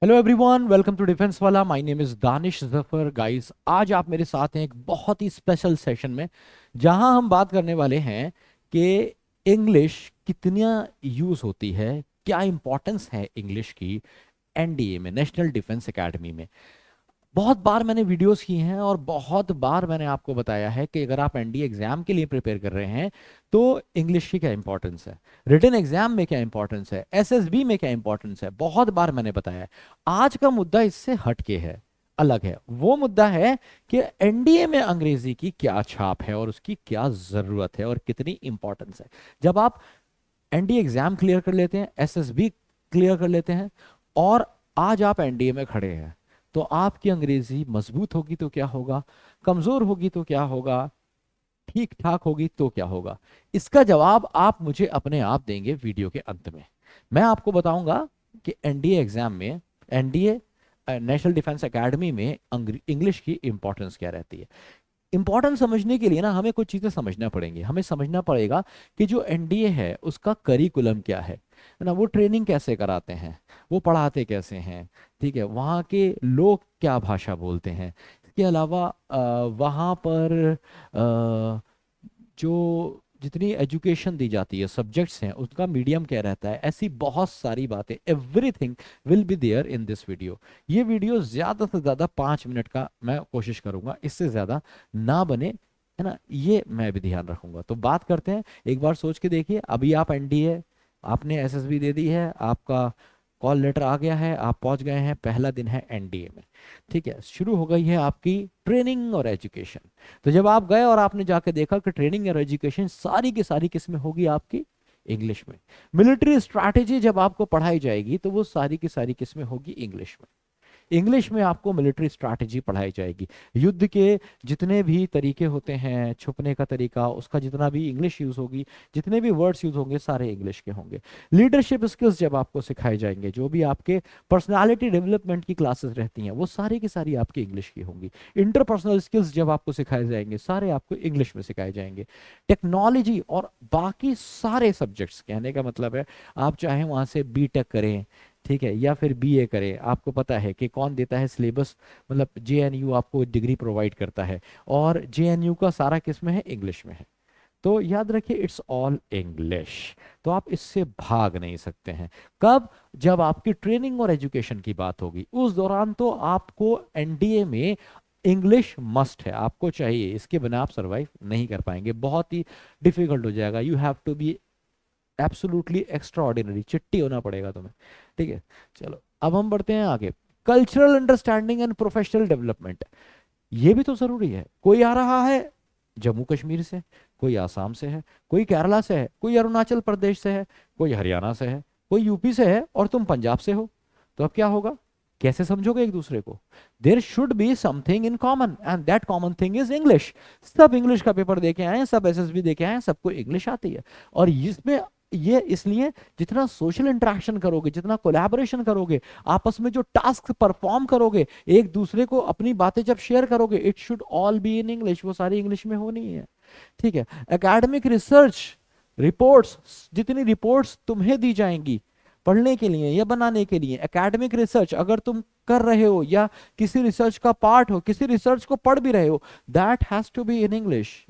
Hello everyone, welcome to defence वाला। My name is Danish Zafar. Guys, आज आप मेरे साथ हैं एक बहुत ही स्पेशल सेशन में, जहां हम बात करने वाले हैं कि इंग्लिश कितना यूज होती है, क्या इंपॉर्टेंस है इंग्लिश की एनडीए में, नेशनल डिफेंस एकेडमी में। बहुत बार मैंने वीडियोस की हैं और बहुत बार मैंने आपको बताया है कि अगर आप एनडीए एग्जाम के लिए प्रिपेयर कर रहे हैं तो इंग्लिश की क्या इंपॉर्टेंस है, रिटन एग्जाम में क्या इंपॉर्टेंस है, एसएसबी में क्या इंपॉर्टेंस है, बहुत बार मैंने बताया है। आज का मुद्दा इससे हटके है, अलग है। वो मुद्दा है कि एनडीए में अंग्रेजी की क्या छाप है और उसकी क्या जरूरत है और कितनी इंपॉर्टेंस है। जब आप एनडीए एग्जाम क्लियर कर लेते हैं, एसएसबी क्लियर कर लेते हैं और आज आप एनडीए में खड़े हैं, तो आपकी अंग्रेजी मजबूत होगी तो क्या होगा, कमजोर होगी तो क्या होगा, ठीक ठाक होगी तो क्या होगा। इसका जवाब आप मुझे अपने आप देंगे वीडियो के अंत में। मैं आपको बताऊंगा कि एनडीए एग्जाम में, एनडीए नेशनल डिफेंस एकेडमी में इंग्लिश की इंपॉर्टेंस क्या रहती है। इंपॉर्टेंस समझने के लिए ना हमें कुछ चीजें समझना पड़ेंगी। हमें समझना पड़ेगा कि जो एनडीए है उसका करिकुलम क्या है ना, वो ट्रेनिंग कैसे कराते हैं, वो पढ़ाते कैसे हैं, ठीक है, वहाँ के लोग क्या भाषा बोलते हैं। इसके अलावा वहाँ पर जो जितनी एजुकेशन दी जाती है, सब्जेक्ट्स हैं, उसका मीडियम क्या रहता है, ऐसी बहुत सारी बातें, everything will be there in this video. ये वीडियो ज़्यादा से ज़्यादा 5 मिनट का मैं कोशिश करूंगा, इससे ज़्यादा ना बने, है ना, ये मैं भी ध्यान रखूंगा। तो बात करते हैं, एक बार सोच के देखिए। अभी आप एनडीए, आपने एसएसबी दे दी है, आपका कॉल लेटर आ गया है, आप पहुंच गए हैं, पहला दिन है एनडीए में, ठीक है, शुरू हो गई है आपकी ट्रेनिंग और एजुकेशन। तो जब आप गए और आपने जाके देखा कि ट्रेनिंग और एजुकेशन सारी की सारी किस में होगी, आपकी इंग्लिश में। मिलिट्री स्ट्रैटेजी जब आपको पढ़ाई जाएगी तो वो सारी की सारी किस में होगी, इंग्लिश में। इंग्लिश में आपको मिलिट्री स्ट्रैटेजी पढ़ाई जाएगी। युद्ध के जितने भी तरीके होते हैं, छुपने का तरीका, उसका जितना भी इंग्लिश यूज होगी, जितने भी वर्ड्स यूज होंगे सारे इंग्लिश के होंगे। लीडरशिप स्किल्स जब आपको सिखाए जाएंगे, जो भी आपके पर्सनालिटी डेवलपमेंट की क्लासेस रहती हैं, वो सारी की सारी आपकी इंग्लिश की होंगी। इंटरपर्सनल स्किल्स जब आपको सिखाए जाएंगे, सारे आपको इंग्लिश में सिखाए जाएंगे। टेक्नोलॉजी और बाकी सारे सब्जेक्ट्स, कहने का मतलब है आप चाहे वहां से बीटेक करें, ठीक है, या फिर बीए करें, आपको पता है कि कौन देता है सिलेबस, मतलब जेएनयू आपको डिग्री प्रोवाइड करता है, और जेएनयू का सारा किस में है, इंग्लिश में है। तो याद रखिए, इट्स ऑल इंग्लिश। तो आप इससे भाग नहीं सकते हैं। कब? जब आपकी ट्रेनिंग और एजुकेशन की बात होगी, उस दौरान तो आपको एनडीए में इंग्लिश मस्ट है, आपको चाहिए, इसके बिना आप सरवाइव नहीं कर पाएंगे, बहुत ही डिफिकल्ट हो जाएगा। You have to be absolutely extraordinary, चिट्टी होना पड़ेगा तुम्हें, ठीक है। चलो अब हम बढ़ते हैं आगे। Cultural understanding and professional development, ये भी तो जरूरी है। कोई आ रहा है जम्मू कश्मीर से, कोई आसाम से है, कोई केरला से है, कोई अरुणाचल प्रदेश से है, कोई हरियाणा से है, कोई यूपी से है, और तुम पंजाब से हो। तो अब क्या होगा, कैसे समझोगे एक दूसरे को? There should be something in common and that common thing is English. सब इंग्लिश का पेपर देके आए हैं, सब एसएसबी देके आए हैं, सबको इंग्लिश आती है। और इसमें ये इसलिए, जितना सोशल इंटरेक्शन करोगे, जितना कोलैबोरेशन करोगे, आपस में जो टास्क परफॉर्म करोगे, एक दूसरे को अपनी बातें जब शेयर करोगे, it should all B in English, वो सारी इंग्लिश में होनी है, ठीक है। एकेडमिक रिसर्च रिपोर्ट्स, जितनी रिपोर्ट्स तुम्हें दी जाएंगी पढ़ने के लिए या बनाने के लिए, एकेडमिक रिसर्च अगर तुम कर रहे हो या किसी रिसर्च का पार्ट हो, किसी रिसर्च को पढ़ भी रहे हो, that has to be in English,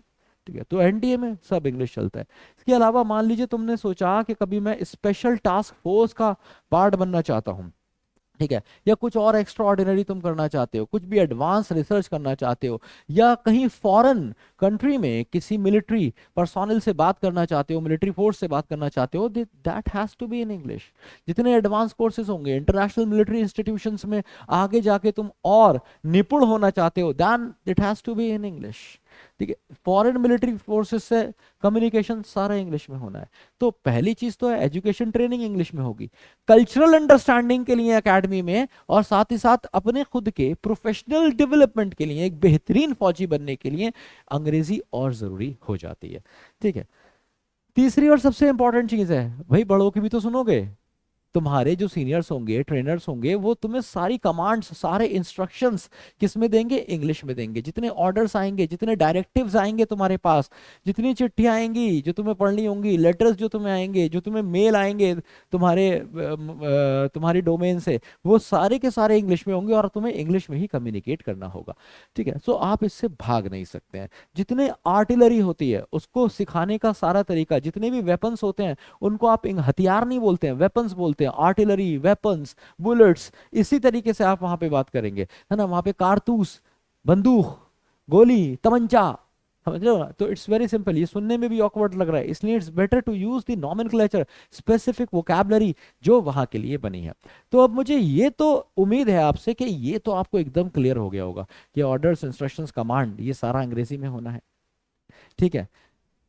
ठीक है। तो एनडीए में सब इंग्लिश चलता है। इसके अलावा मान लीजिए तुमने सोचा कि कभी मैं स्पेशल टास्क फोर्स का पार्ट बनना चाहता हूँ, ठीक है, या कुछ और एक्स्ट्रा ऑर्डिनरी तुम करना चाहते हो, कुछ भी एडवांस रिसर्च करना चाहते हो, या कहीं फॉरेन कंट्री में किसी मिलिट्री पर्सोनल से बात करना चाहते हो, मिलिट्री फोर्स से बात करना चाहते हो, that has to be in English. जितने एडवांस कोर्सेज होंगे इंटरनेशनल मिलिट्री इंस्टीट्यूशंस में, आगे जाके तुम और निपुण होना चाहते हो, then it has to be in English, ठीक है। फॉरेन मिलिट्री फोर्सेस से कम्युनिकेशन सारा इंग्लिश में होना है। तो पहली चीज तो है एजुकेशन, ट्रेनिंग इंग्लिश में होगी। कल्चरल अंडरस्टैंडिंग के लिए एकेडमी में, और साथ ही साथ अपने खुद के प्रोफेशनल डेवलपमेंट के लिए, एक बेहतरीन फौजी बनने के लिए अंग्रेजी और जरूरी हो जाती है, ठीक है। तीसरी और सबसे इंपॉर्टेंट चीज है, भाई बड़ों की भी तो सुनोगे, तुम्हारे जो सीनियर्स होंगे, ट्रेनर्स होंगे, वो तुम्हें सारी कमांड्स, सारे इंस्ट्रक्शंस किस में देंगे? इंग्लिश में देंगे। जितने ऑर्डर्स आएंगे, जितने डायरेक्टिव्स आएंगे तुम्हारे पास, जितनी चिट्ठियां आएंगी जो तुम्हें पढ़नी होंगी, लेटर्स जो तुम्हें आएंगे, जो तुम्हें मेल आएंगे तुम्हारे तुम्हारी डोमेन से, वो सारे के सारे इंग्लिश में होंगे और तुम्हें इंग्लिश में ही कम्युनिकेट करना होगा। ठीक है, सो आप इससे भाग नहीं सकते हैं। जितने आर्टिलरी होती है उसको सिखाने का सारा तरीका, जितने भी वेपन्स होते हैं उनको आप हथियार नहीं बोलते हैं, वेपन्स बोलते हैं। आर्टिलरी, वेपन्स, बुलेट्स, इसी तरीके से आप वहां पे बात करेंगे, है ना। वहां पे कारतूस, बंदूक, गोली, तमंचा, समझ रहे हो ना। तो इट्स वेरी सिंपल। ये सुनने में भी ऑकवर्ड लग रहा है, इसलिए it's better to use the nomenclature, specific vocabulary जो वहां के लिए बनी है। तो अब मुझे ये तो उम्मीद है आपसे कि ये तो आपको एकदम क्लियर हो गया होगा कि ऑर्डर्स, इंस्ट्रक्शंस, कमांड, ये सारा अंग्रेजी में होना है। ठीक है,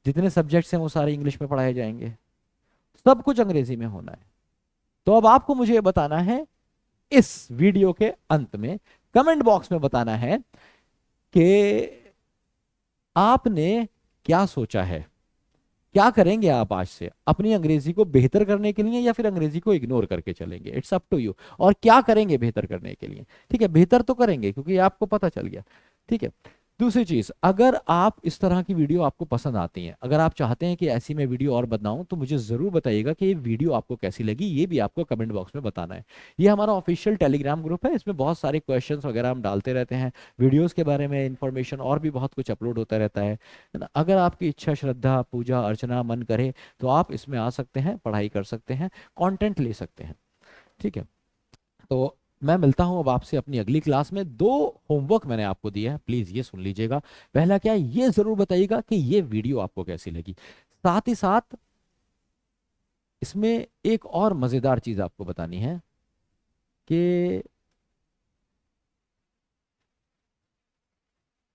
जितने सब्जेक्ट्स हैं वो सारे इंग्लिश में पढ़ाए जाएंगे, सब कुछ अंग्रेजी में होना है। तो अब आपको मुझे बताना है इस वीडियो के अंत में, कमेंट बॉक्स में बताना है कि आपने क्या सोचा है, क्या करेंगे आप आज से अपनी अंग्रेजी को बेहतर करने के लिए, या फिर अंग्रेजी को इग्नोर करके चलेंगे। It's up to you. और क्या करेंगे बेहतर करने के लिए? ठीक है, बेहतर तो करेंगे क्योंकि आपको पता चल गया। ठीक है, दूसरी चीज, अगर आप इस तरह की वीडियो आपको पसंद आती हैं, अगर आप चाहते हैं कि ऐसी मैं वीडियो और बनाऊं, तो मुझे जरूर बताइएगा कि ये वीडियो आपको कैसी लगी। ये भी आपको कमेंट बॉक्स में बताना है। ये हमारा ऑफिशियल टेलीग्राम ग्रुप है, इसमें बहुत सारे क्वेश्चंस वगैरह हम डालते रहते हैं, वीडियोस के बारे में इंफॉर्मेशन और भी बहुत कुछ अपलोड होता रहता है ना। अगर आपकी इच्छा, श्रद्धा, पूजा अर्चना मन करे तो आप इसमें आ सकते हैं, पढ़ाई कर सकते हैं, कॉन्टेंट ले सकते हैं। ठीक है, तो मैं मिलता हूं अब आपसे अपनी अगली क्लास में। 2 होमवर्क मैंने आपको दिया है, प्लीज ये सुन लीजिएगा। पहला क्या है, ये जरूर बताइएगा कि ये वीडियो आपको कैसी लगी। साथ ही साथ इसमें एक और मजेदार चीज आपको बतानी है कि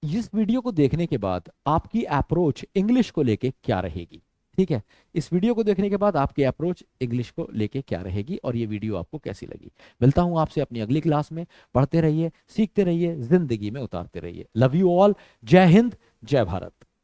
इस वीडियो को देखने के बाद आपकी अप्रोच इंग्लिश को लेके क्या रहेगी। ठीक है, इस वीडियो को देखने के बाद आपकी अप्रोच इंग्लिश को लेके क्या रहेगी और ये वीडियो आपको कैसी लगी। मिलता हूं आपसे अपनी अगली क्लास में। पढ़ते रहिए, सीखते रहिए, जिंदगी में उतारते रहिए। Love you all. जय हिंद, जय भारत।